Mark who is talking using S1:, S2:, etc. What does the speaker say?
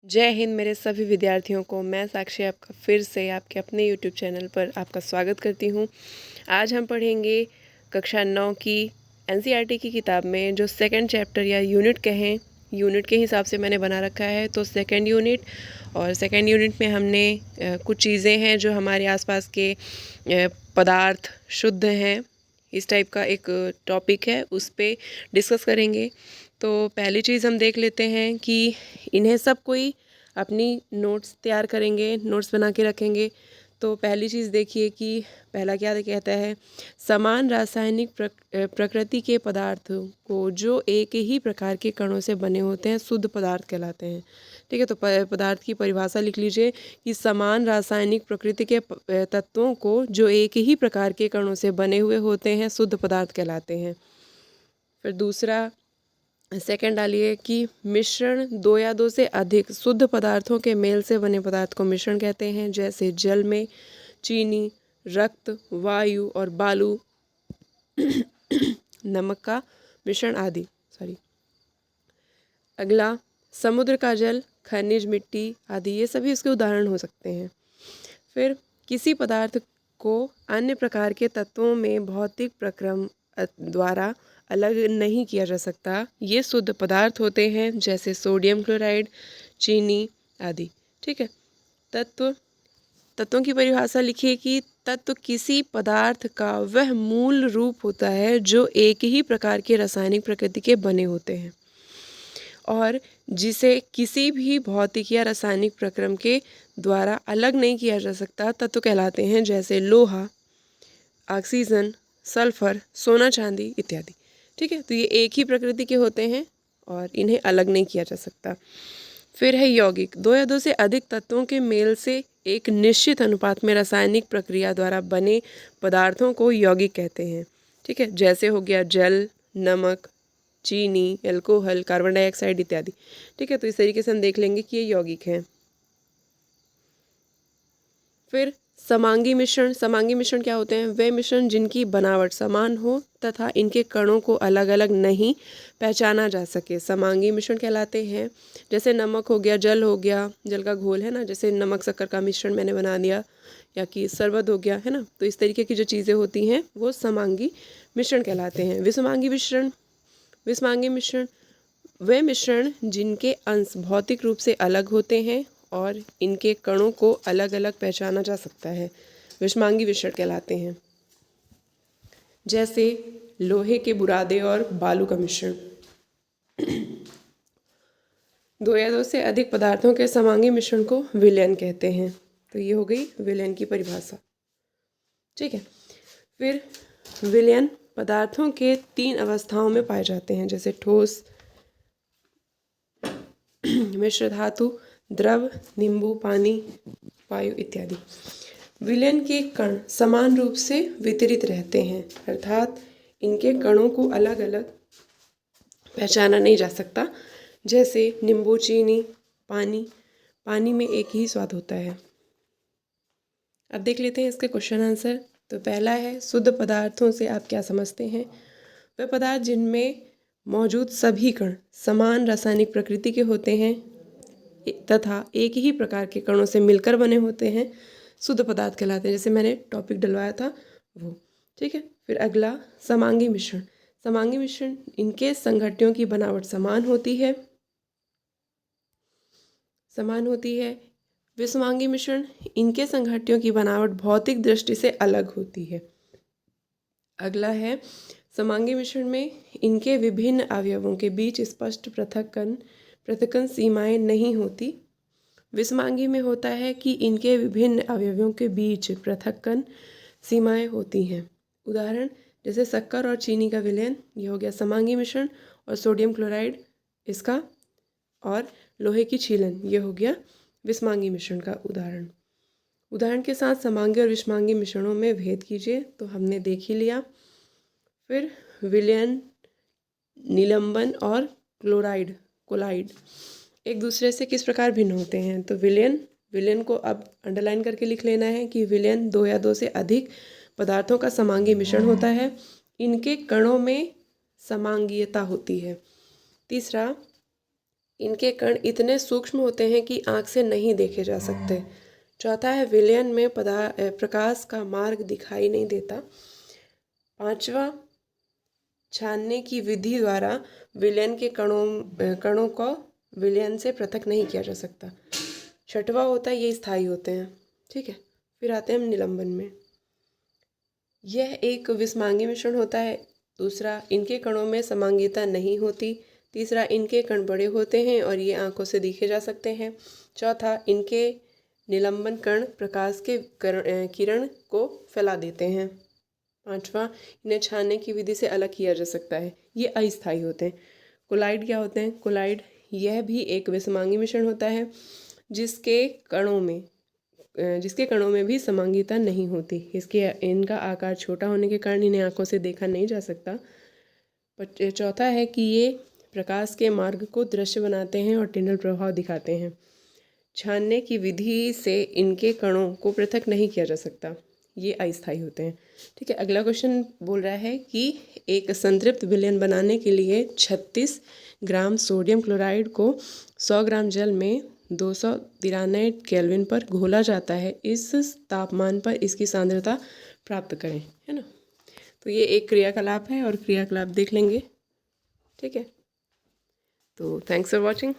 S1: जय हिंद मेरे सभी विद्यार्थियों को। मैं साक्षी आपका फिर से आपके अपने यूट्यूब चैनल पर आपका स्वागत करती हूँ। आज हम पढ़ेंगे कक्षा 9 की एनसीईआरटी की किताब में जो सेकंड चैप्टर या यूनिट कहें, यूनिट के हिसाब से मैंने बना रखा है। तो सेकंड यूनिट और सेकंड यूनिट में हमने कुछ चीज़ें हैं जो हमारे आसपास के पदार्थ शुद्ध हैं, इस टाइप का एक टॉपिक है, उस पर डिस्कस करेंगे। तो पहली चीज़ हम देख लेते हैं कि इन्हें सब कोई अपनी नोट्स तैयार करेंगे, नोट्स बना के रखेंगे। तो पहली चीज़ देखिए कि पहला क्या कहता है, समान रासायनिक प्रकृति के पदार्थ को जो एक ही प्रकार के कणों से बने होते हैं शुद्ध पदार्थ कहलाते हैं। ठीक है, तो पदार्थ की परिभाषा लिख लीजिए कि समान रासायनिक प्रकृति के तत्वों को जो एक ही प्रकार के कणों से बने हुए होते हैं शुद्ध पदार्थ कहलाते हैं। फिर दूसरा सेकंड डालिए कि मिश्रण दो या दो से अधिक शुद्ध पदार्थों के मेल से बने पदार्थ को मिश्रण कहते हैं, जैसे जल में चीनी, रक्त, वायु और बालू नमक का मिश्रण आदि। अगला समुद्र का जल, खनिज, मिट्टी आदि, ये सभी उसके उदाहरण हो सकते हैं। फिर किसी पदार्थ को अन्य प्रकार के तत्वों में भौतिक प्रक्रम द्वारा अलग नहीं किया जा सकता, ये शुद्ध पदार्थ होते हैं, जैसे सोडियम क्लोराइड, चीनी आदि। ठीक है, तत्वों की परिभाषा लिखिए कि तत्व किसी पदार्थ का वह मूल रूप होता है जो एक ही प्रकार के रासायनिक प्रकृति के बने होते हैं और जिसे किसी भी भौतिक या रासायनिक प्रक्रम के द्वारा अलग नहीं किया जा सकता, तत्व कहलाते हैं, जैसे लोहा, ऑक्सीजन, सल्फर, सोना चांदी इत्यादि। ठीक है, तो ये एक ही प्रकृति के होते हैं और इन्हें अलग नहीं किया जा सकता। फिर है यौगिक, दो या दो से अधिक तत्वों के मेल से एक निश्चित अनुपात में रासायनिक प्रक्रिया द्वारा बने पदार्थों को यौगिक कहते हैं। ठीक है, जैसे हो गया जल, नमक, चीनी, एल्कोहल, कार्बन डाइऑक्साइड इत्यादि। ठीक है, तो इस तरीके से हम देख लेंगे कि ये यौगिक हैं। फिर समांगी मिश्रण, समांगी मिश्रण क्या होते हैं, वे मिश्रण जिनकी बनावट समान हो तथा इनके कणों को अलग अलग नहीं पहचाना जा सके, समांगी मिश्रण कहलाते हैं। जैसे नमक हो गया, जल हो गया, जल का घोल है ना, जैसे नमक शक्कर का मिश्रण मैंने बना दिया, या कि शरबत हो गया, है ना। तो इस तरीके की जो चीज़ें होती हैं वो समांगी मिश्रण कहलाते हैं। विषमांगी मिश्रण, विषमांगी मिश्रण वे मिश्रण जिनके अंश भौतिक रूप से अलग होते हैं और इनके कणों को अलग अलग पहचाना जा सकता है, विषमांगी मिश्रण कहलाते हैं। जैसे लोहे के बुरादे और बालू का मिश्रण। दो या दो से अधिक पदार्थों के समांगी मिश्रण को विलयन कहते हैं। तो ये हो गई विलयन की परिभाषा। ठीक है, फिर विलयन पदार्थों के 3 अवस्थाओं में पाए जाते हैं, जैसे ठोस, मिश्र धातु, द्रव, नींबू पानी, वायु इत्यादि। विलयन के कण समान रूप से वितरित रहते हैं, अर्थात इनके कणों को अलग अलग पहचाना नहीं जा सकता। जैसे नींबू, चीनी, पानी में एक ही स्वाद होता है। अब देख लेते हैं इसके क्वेश्चन आंसर। तो पहला है, शुद्ध पदार्थों से आप क्या समझते हैं, वे पदार्थ जिनमें मौजूद सभी कण समान रासायनिक प्रकृति के होते हैं तथा एक ही प्रकार के कणों से मिलकर बने होते हैं, शुद्ध पदार्थ कहलाते हैं, जैसे मैंने टॉपिक डलवाया था वो। ठीक है, फिर अगला समांगी मिश्रण, समांगी मिश्रण इनके संघट्यों की बनावट समान होती है, विषमांगी मिश्रण इनके संघट्यों की बनावट भौतिक दृष्टि से अलग होती है। अगला है, समांगी मिश्रण में इनके विभिन्न अवयवों के बीच स्पष्ट पृथक्कन सीमाएं नहीं होती। विषमांगी में होता है कि इनके विभिन्न अवयवों के बीच पृथक्कन सीमाएं होती हैं। उदाहरण, जैसे शक्कर और चीनी का विलयन, ये हो गया समांगी मिश्रण, और सोडियम क्लोराइड इसका, और लोहे की छीलन, ये हो गया विषमांगी मिश्रण का उदाहरण। उदाहरण के साथ समांगी और विषमांगी मिश्रणों में भेद कीजिए, तो हमने देख ही लिया। फिर विलयन, निलंबन और कोलाइड एक दूसरे से किस प्रकार भिन्न होते हैं। तो विलयन को अब अंडरलाइन करके लिख लेना है कि विलयन दो या दो से अधिक पदार्थों का समांगी मिश्रण होता है, इनके कणों में समांगीयता होती है। तीसरा, इनके कण इतने सूक्ष्म होते हैं कि आँख से नहीं देखे जा सकते। चौथा है विलयन में प्रकाश का मार्ग दिखाई नहीं देता। पांचवा, छानने की विधि द्वारा विलयन के कणों को विलयन से पृथक नहीं किया जा सकता। छठवा होता है ये स्थायी होते हैं। ठीक है, फिर आते हैं हम निलंबन में। यह एक विषमांगी मिश्रण होता है। दूसरा, इनके कणों में समांगीता नहीं होती। तीसरा, इनके कण बड़े होते हैं और ये आंखों से देखे जा सकते हैं। चौथा, इनके निलंबन कण प्रकाश के किरण को फैला देते हैं। पांचवा, इन्हें छानने की विधि से अलग किया जा सकता है। ये अस्थायी होते हैं। कोलाइड क्या होते हैं? कोलाइड यह भी एक विषमांगी मिश्रण होता है जिसके कणों में भी समांगीता नहीं होती। इनका आकार छोटा होने के कारण इन्हें आंखों से देखा नहीं जा सकता। चौथा है कि ये प्रकाश के मार्ग को दृश्य बनाते हैं और टिंडल प्रभाव दिखाते हैं। छानने की विधि से इनके कणों को पृथक नहीं किया जा सकता। ये अस्थायी होते हैं। ठीक है, अगला क्वेश्चन बोल रहा है कि एक संतृप्त विलयन बनाने के लिए 36 ग्राम सोडियम क्लोराइड को 100 ग्राम जल में 293 केल्विन पर घोला जाता है। इस तापमान पर इसकी सांद्रता प्राप्त करें, है ना। तो ये एक क्रियाकलाप है और क्रियाकलाप देख लेंगे। ठीक है, तो थैंक्स फॉर वॉचिंग।